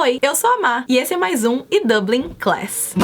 Oi, eu sou a Má e esse é mais um eDublin Class.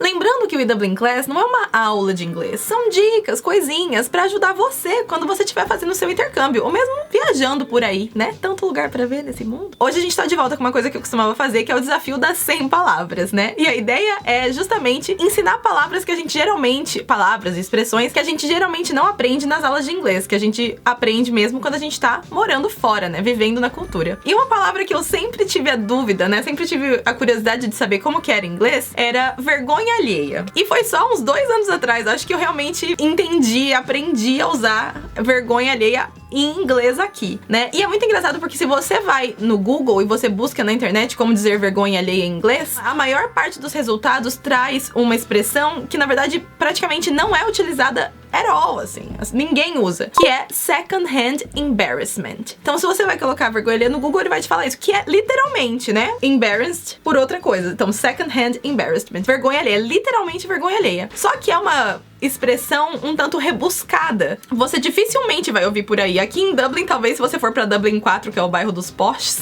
Lembrando que o eDublin Class não é uma aula de inglês, são dicas, coisinhas pra ajudar você quando você estiver fazendo o seu intercâmbio, ou mesmo viajando por aí, né? Tanto lugar pra ver nesse mundo. Hoje a gente tá de volta com uma coisa que eu costumava fazer, que é o desafio das 100 palavras, né? E a ideia é justamente ensinar palavras que a gente geralmente, palavras e expressões que a gente geralmente não aprende nas aulas de inglês, que a gente aprende mesmo quando a gente tá morando fora, né? Vivendo na cultura. E uma palavra que eu sempre tive a dúvida, né? Sempre tive a curiosidade de saber como que era em inglês, era vergonha alheia. E foi só uns 2 anos atrás, acho que eu realmente entendi, aprendi a usar vergonha alheia em inglês aqui, né? E é muito engraçado porque se você vai no Google e você busca na internet como dizer vergonha alheia em inglês, a maior parte dos resultados traz uma expressão que, na verdade, praticamente não é utilizada at all, assim. Ninguém usa. Que é second-hand embarrassment. Então, se você vai colocar vergonha alheia no Google, ele vai te falar isso, que é literalmente, né? Embarrassed por outra coisa. Então, second-hand embarrassment. Vergonha alheia. Literalmente vergonha alheia. Só que é uma expressão um tanto rebuscada. Você dificilmente vai ouvir por aí. Aqui em Dublin, talvez se você for pra Dublin 4, que é o bairro dos poshes,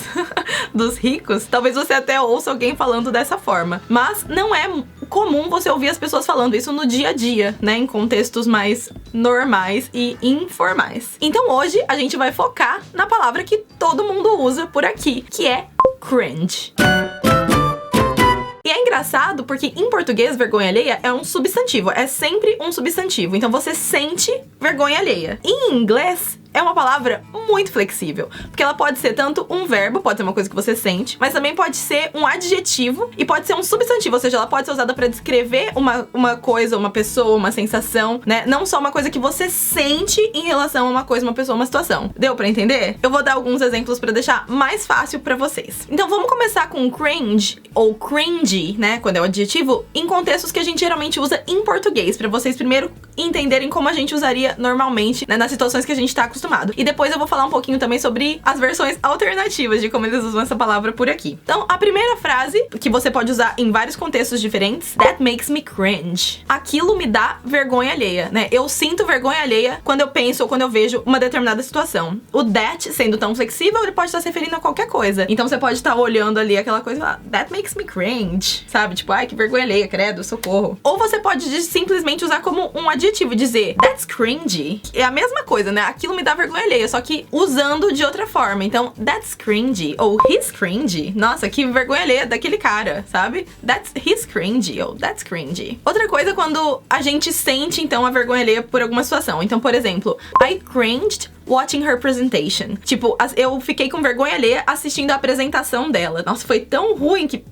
dos ricos, talvez você até ouça alguém falando dessa forma. Mas não é comum você ouvir as pessoas falando isso no dia a dia, né? Em contextos mais normais e informais. Então hoje a gente vai focar na palavra que todo mundo usa por aqui, que é cringe. E é engraçado porque em português vergonha alheia é um substantivo, é sempre um substantivo. Então você sente vergonha alheia. Em inglês é uma palavra muito flexível, porque ela pode ser tanto um verbo, pode ser uma coisa que você sente, mas também pode ser um adjetivo e pode ser um substantivo, ou seja, ela pode ser usada pra descrever uma coisa, uma pessoa, uma sensação, né? Não só uma coisa que você sente em relação a uma coisa, uma pessoa, uma situação. Deu pra entender? Eu vou dar alguns exemplos pra deixar mais fácil pra vocês. Então vamos começar com cringe, ou cringy, né? Quando é o adjetivo, em contextos que a gente geralmente usa em português, pra vocês primeiro entenderem como a gente usaria normalmente, né, nas situações que a gente tá acostumado. E depois eu vou falar um pouquinho também sobre as versões alternativas de como eles usam essa palavra por aqui. Então, a primeira frase, que você pode usar em vários contextos diferentes, that makes me cringe. Aquilo me dá vergonha alheia, né? Eu sinto vergonha alheia quando eu penso ou quando eu vejo uma determinada situação. O that, sendo tão flexível, ele pode estar se referindo a qualquer coisa. Então você pode estar olhando ali aquela coisa e falar, that makes me cringe, sabe? Tipo, ai, que vergonha alheia, credo, socorro. Ou você pode simplesmente usar como um adjetivo, dizer, that's cringy. É a mesma coisa, né? Aquilo me dá vergonha alheia, só que usando de outra forma. Então, that's cringy, ou he's cringy. Nossa, que vergonha alheia daquele cara, sabe? He's cringy, ou that's cringy. Outra coisa é quando a gente sente, então, a vergonha alheia por alguma situação. Então, por exemplo, I cringed watching her presentation. Tipo, eu fiquei com vergonha alheia assistindo a apresentação dela. Nossa, foi tão ruim que...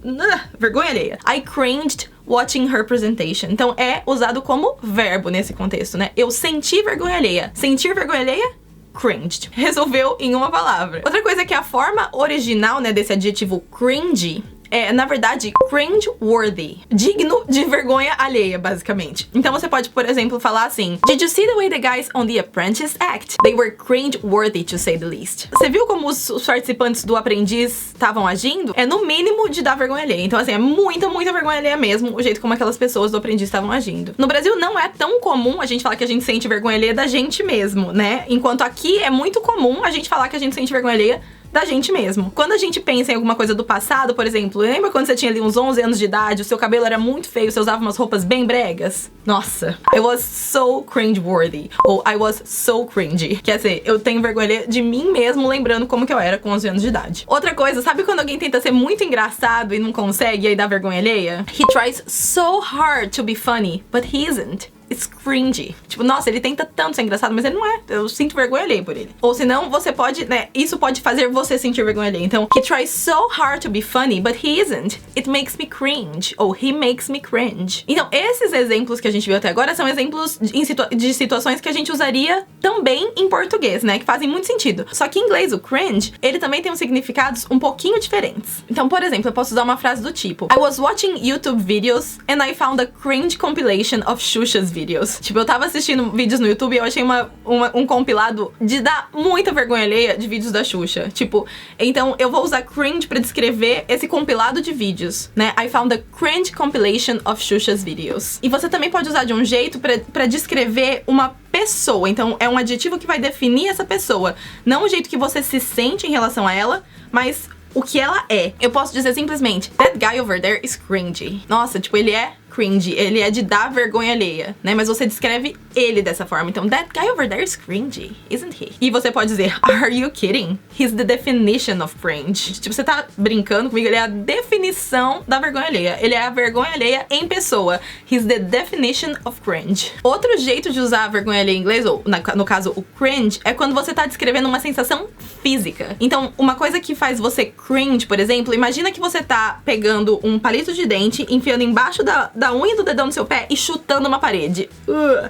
vergonha alheia. I cringed watching her presentation. Então, é usado como verbo nesse contexto, né? Eu senti vergonha alheia. Sentir vergonha alheia? Cringed. Resolveu em uma palavra. Outra coisa é que a forma original, né, desse adjetivo cringy é, na verdade, cringe-worthy. Digno de vergonha alheia, basicamente. Então você pode, por exemplo, falar assim, Did you see the way the guys on The Apprentice act? They were cringe-worthy, to say the least. Você viu como os participantes do Aprendiz estavam agindo? É no mínimo de dar vergonha alheia. Então, assim, é muita vergonha alheia mesmo o jeito como aquelas pessoas do Aprendiz estavam agindo. No Brasil, não é tão comum a gente falar que a gente sente vergonha alheia da gente mesmo, né? Enquanto aqui é muito comum a gente falar que a gente sente vergonha alheia da gente mesmo. Quando a gente pensa em alguma coisa do passado, por exemplo, lembra quando você tinha ali uns 11 anos de idade, o seu cabelo era muito feio, você usava umas roupas bem bregas? Nossa, I was so cringe-worthy. Ou I was so cringy. Quer dizer, eu tenho vergonha de mim mesmo lembrando como que eu era com 11 anos de idade. Outra coisa, sabe quando alguém tenta ser muito engraçado e não consegue e aí dá vergonha alheia? He tries so hard to be funny, but he isn't. It's cringy. Tipo, nossa, ele tenta tanto ser engraçado, mas ele não é. Eu sinto vergonha alheia por ele. Ou senão, você pode, né, isso pode fazer você sentir vergonha alheia. Então, he tries so hard to be funny, but he isn't. It makes me cringe. Ou he makes me cringe. Então, esses exemplos que a gente viu até agora são exemplos de situações que a gente usaria também em português, né, que fazem muito sentido. Só que em inglês, o cringe, ele também tem uns significados um pouquinho diferentes. Então, por exemplo, eu posso usar uma frase do tipo I was watching YouTube videos and I found a cringe compilation of Xuxa's videos. Tipo, eu tava assistindo vídeos no YouTube e eu achei um compilado de dar muita vergonha alheia de vídeos da Xuxa. Tipo, então eu vou usar cringe pra descrever esse compilado de vídeos, né? I found a cringe compilation of Xuxa's videos. E você também pode usar de um jeito pra descrever uma pessoa. Então, é um adjetivo que vai definir essa pessoa. Não o jeito que você se sente em relação a ela, mas o que ela é. Eu posso dizer simplesmente, that guy over there is cringy. Nossa, tipo, ele é cringe, ele é de dar vergonha alheia, né? Mas você descreve ele dessa forma. Então, that guy over there is cringy, isn't he? E você pode dizer, are you kidding? He's the definition of cringe. Tipo, você tá brincando comigo? Ele é a definição da vergonha alheia. Ele é a vergonha alheia em pessoa. He's the definition of cringe. Outro jeito de usar a vergonha alheia em inglês, ou no caso, o cringe, é quando você tá descrevendo uma sensação física. Então, uma coisa que faz você cringe, por exemplo, imagina que você tá pegando um palito de dente, enfiando embaixo da unha do dedão no seu pé e chutando uma parede.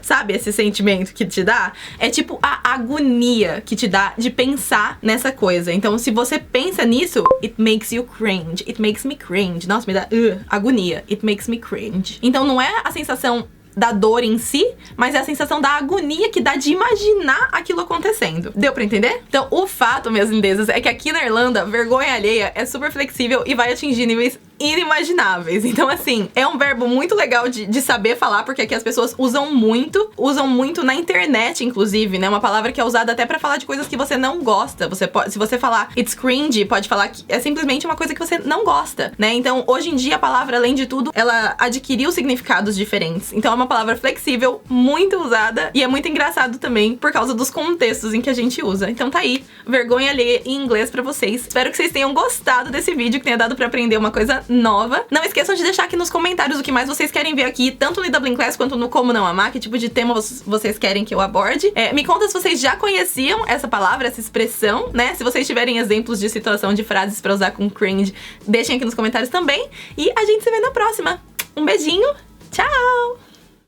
Sabe esse sentimento que te dá? É tipo a agonia que te dá de pensar nessa coisa. Então, se você pensa nisso, it makes you cringe. It makes me cringe. Nossa, me dá agonia. It makes me cringe. Então, não é a sensação da dor em si, mas é a sensação da agonia que dá de imaginar aquilo acontecendo. Deu pra entender? Então, o fato, minhas lindezas, é que aqui na Irlanda, vergonha alheia é super flexível e vai atingir níveis inimagináveis. Então, assim, é um verbo muito legal de saber falar, porque aqui as pessoas usam muito na internet, inclusive, né? Uma palavra que é usada até pra falar de coisas que você não gosta. Você pode, se você falar it's cringy, pode falar que é simplesmente uma coisa que você não gosta, né? Então, hoje em dia, a palavra, além de tudo, ela adquiriu significados diferentes. Então, é uma palavra flexível, muito usada, e é muito engraçado também por causa dos contextos em que a gente usa. Então tá aí, vergonha alheia em inglês pra vocês. Espero que vocês tenham gostado desse vídeo, que tenha dado pra aprender uma coisa nova. Não esqueçam de deixar aqui nos comentários o que mais vocês querem ver aqui, tanto no Dublin Class quanto no Como Não Amar, que tipo de tema vocês querem que eu aborde. Me conta se vocês já conheciam essa palavra, essa expressão, né? Se vocês tiverem exemplos de situação de frases pra usar com cringe, deixem aqui nos comentários também. E a gente se vê na próxima. Um beijinho, tchau!